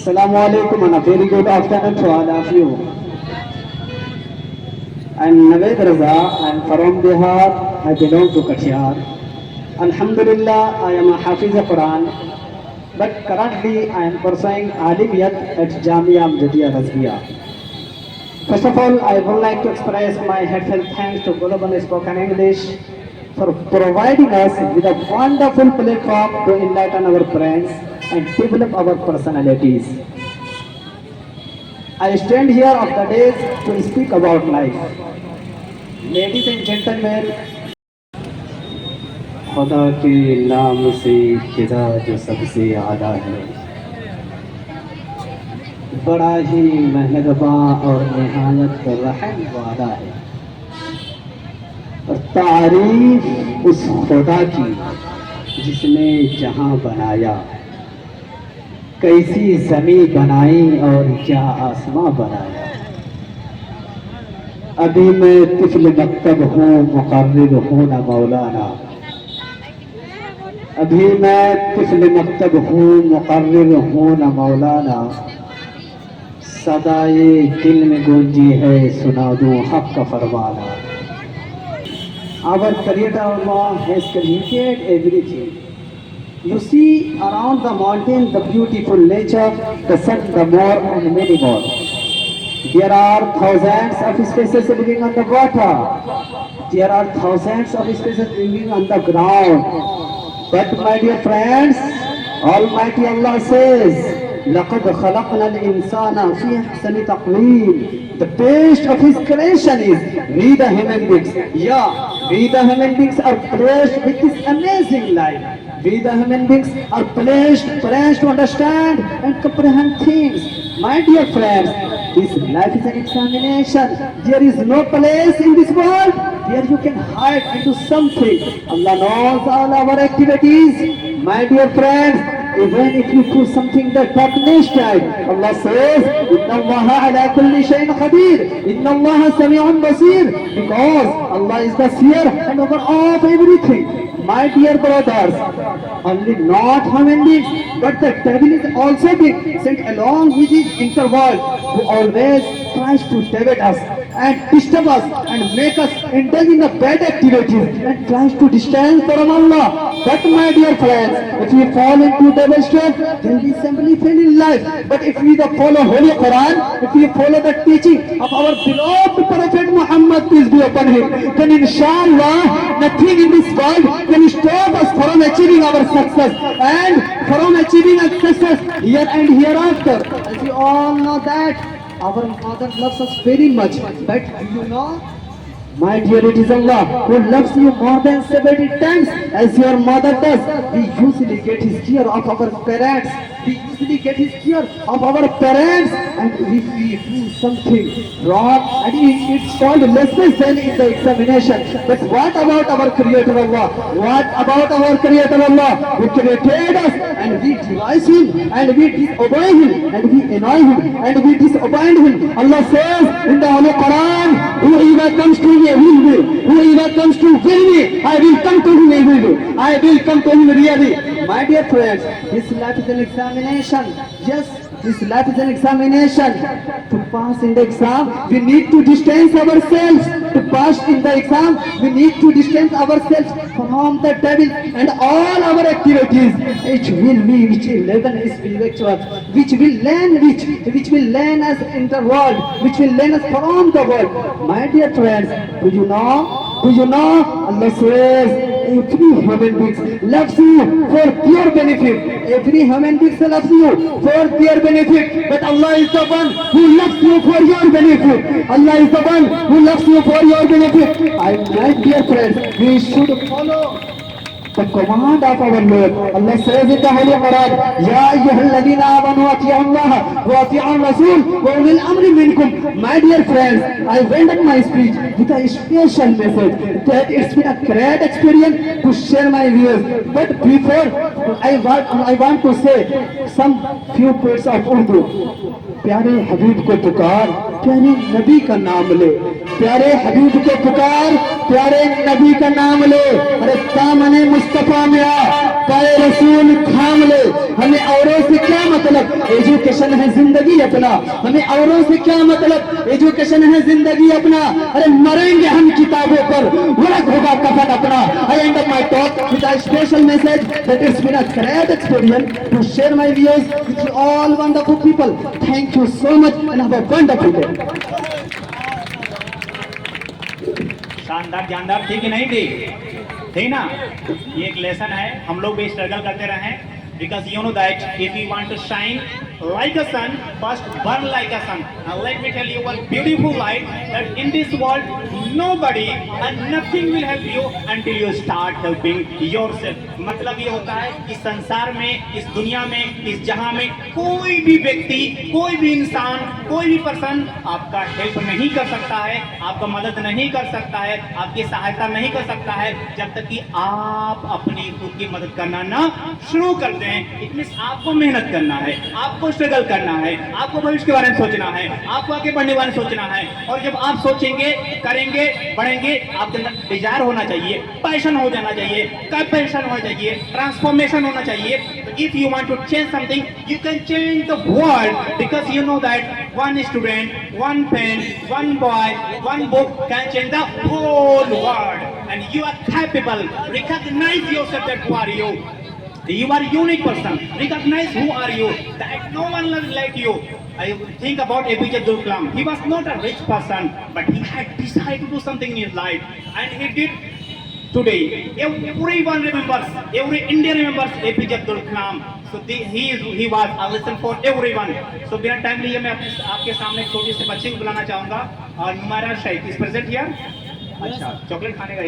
Assalamu alaikum and a very good afternoon to all of you. I am Naved Raza, I am from Bihar, I belong to Kashmir. Alhamdulillah, I am a Hafiz of Quran, but currently I am pursuing Alimiyat at Jamia Amjadiya Razviya. First of all, I would like to express my heartfelt thanks to Global Spoken English for providing us with a wonderful platform to enlighten our brains and develop our personalities. I stand here of the days to speak about life. Ladies and gentlemen, खुदा के नाम से खुदा जो सबसे आला है, बड़ा ही मेहरबान और निहायत रहम वाला है। और तारीफ उस खुदा की जिसने जहां बनाया, कैसी ज़मीं बनाई और क्या आसमां बनाया। अभी मैं तिफल मकतब हूँ, मुकर्रिर हूँ न मौलाना। अभी मैं तिफल मकतब हूँ, मुकर्रिर हूँ न मौलाना। सदाए दिल में गूंजी है, सुना दूँ हक का फरमाना। Our Creator Allah has created everything. You see around the mountain the beautiful nature, the sun, the moon and many more. There are thousands of species living on the water. There are thousands of species living on the ground. But my dear friends, Almighty Allah says, لَقَدْ خَلَقْنَا الْإِنسَانَ فِي أَحْسَنِ تَقْوِيمٍ. The best of his creation is we the human beings. Yeah, we the human beings are blessed with this amazing life. We the human beings are blessed to understand and comprehend things. My dear friends, this life is an examination. There is no place in this world where you can hide into something. Allah knows all our activities. My dear friends, even if you do something that darkness time, Allah says, Inna Allaha ala kulli shayin qadir. Inna Allaha sami'un basir. Because Allah is the seer and over of everything. My dear brothers, only not human beings, but the devil is also being sent along with his interworld, who always tries to divert us and disturb us and make us indulge in the bad activities and tries to distance from Allah. But my dear friends, if we fall into devil's trap, then we simply fail in life. But if we follow Holy Quran, if we follow the teaching of our beloved Prophet Muhammad, peace be upon him, then inshallah nothing in this world can stop us from achieving our success and from achieving our success here and hereafter. As you all know that our Father loves us very much, but do you know, my dear, it is Allah who loves you more than 70 times as your mother does. We usually get his care of our parents. We usually get his care of our parents, and if we do something wrong, and it's called lessons then in the examination. But what about our Creator Allah? What about our Creator Allah who created us, and we devise him, and we disobey him, and we annoy him, and we disobey him? Allah says in the Holy Quran, whoever comes to me will be, whoever comes to will me, I will come to him every I will come to him really. My dear friends, this life is an examination. Yes, this life is an examination. To pass in the exam, we need to distance ourselves. To pass in the exam, we need to distance ourselves from the devil and all our activities. Which will be, which 11 is spiritual, which will learn us in the world, which will learn us from the world. My dear friends, do you know? Allah says, every human being loves you for your benefit. Every human being loves you for their benefit. But Allah is the one who loves you for your benefit. Allah is the one who loves you for your benefit. My dear friends, we should follow the command of our Lord. Allah says in the Holy Quran, Ya ayyuhalladhina amanu ati'u Allah wa ati'u Rasul wa ulil amri minkum. My dear friends, I ended my speech with a special message that it's been a great experience to share my views. But before I want to say some few words of Urdu. प्यारे हबीब को पुकार, प्यारे नबी का नाम ले, प्यारे हबीब को पुकार, प्यारे नबी का नाम ले। अरे दामने मुस्तफा में आ, पाए रसूल थाम ले। हमें औरों से क्या मतलब, एजुकेशन है जिंदगी अपना। हमें औरों से क्या मतलब, एजुकेशन है जिंदगी अपना। अरे मरेंगे हम किताबों पर, वरक होगा कफन अपना। I end up my talk with a special message that it's been a great experience to share my views with you all wonderful people. Thank you so much and have a wonderful day. शानदार जानदार थी कि नहीं थी? थी ना? ये एक लेसन है, हम लोग भी स्ट्रगल करते रहे, because you know that if you want to shine like a sun, first burn like a sun. Now let me tell you one beautiful line, that in this world nobody and nothing will help you until you start helping yourself. मतलब ये होता है कि संसार में, इस दुनिया में, इस जहां में कोई भी व्यक्ति, कोई भी इंसान, कोई भी पर्सन आपका हेल्प नहीं कर सकता है, आपका मदद नहीं कर सकता है, आपकी सहायता नहीं कर सकता है जब तक कि आप अपनी खुद की मदद करना ना शुरू कर दें। इट मींस आपको मेहनत करना है, आपको स्ट्रगल करना है, आपको भविष्य के बारे में सोचना है, आपको आगे बढ़ने के बारे में सोचना है। और जब आप सोचेंगे, करेंगे, बढ़ेंगे, आपके अंदर डिजायर होना चाहिए, पैशन हो जाना चाहिए, पैशन होना चाहिए, ट्रांसफॉर्मेशन होना चाहिए। If you want to change something, you can change the world, because you know that one student, one pen, one boy, one book can change the whole world. And you are capable. Recognize yourself that who are you. You are a unique person. Recognize who are you. That no one like you. I think about APJ Abdul Kalam. He was not a rich person, but he had decided to do something in his life, and he did. Today, everyone remembers. Every Indian remembers APJ Abdul Kalam. So he was a lesson for everyone. So बिना time लिए मैं आपके सामने एक छोटी सी बच्ची को बुलाना चाहूँगा, और नुमारा शेख इज प्रेजेंट हियर। अच्छा, चॉकलेट खाने का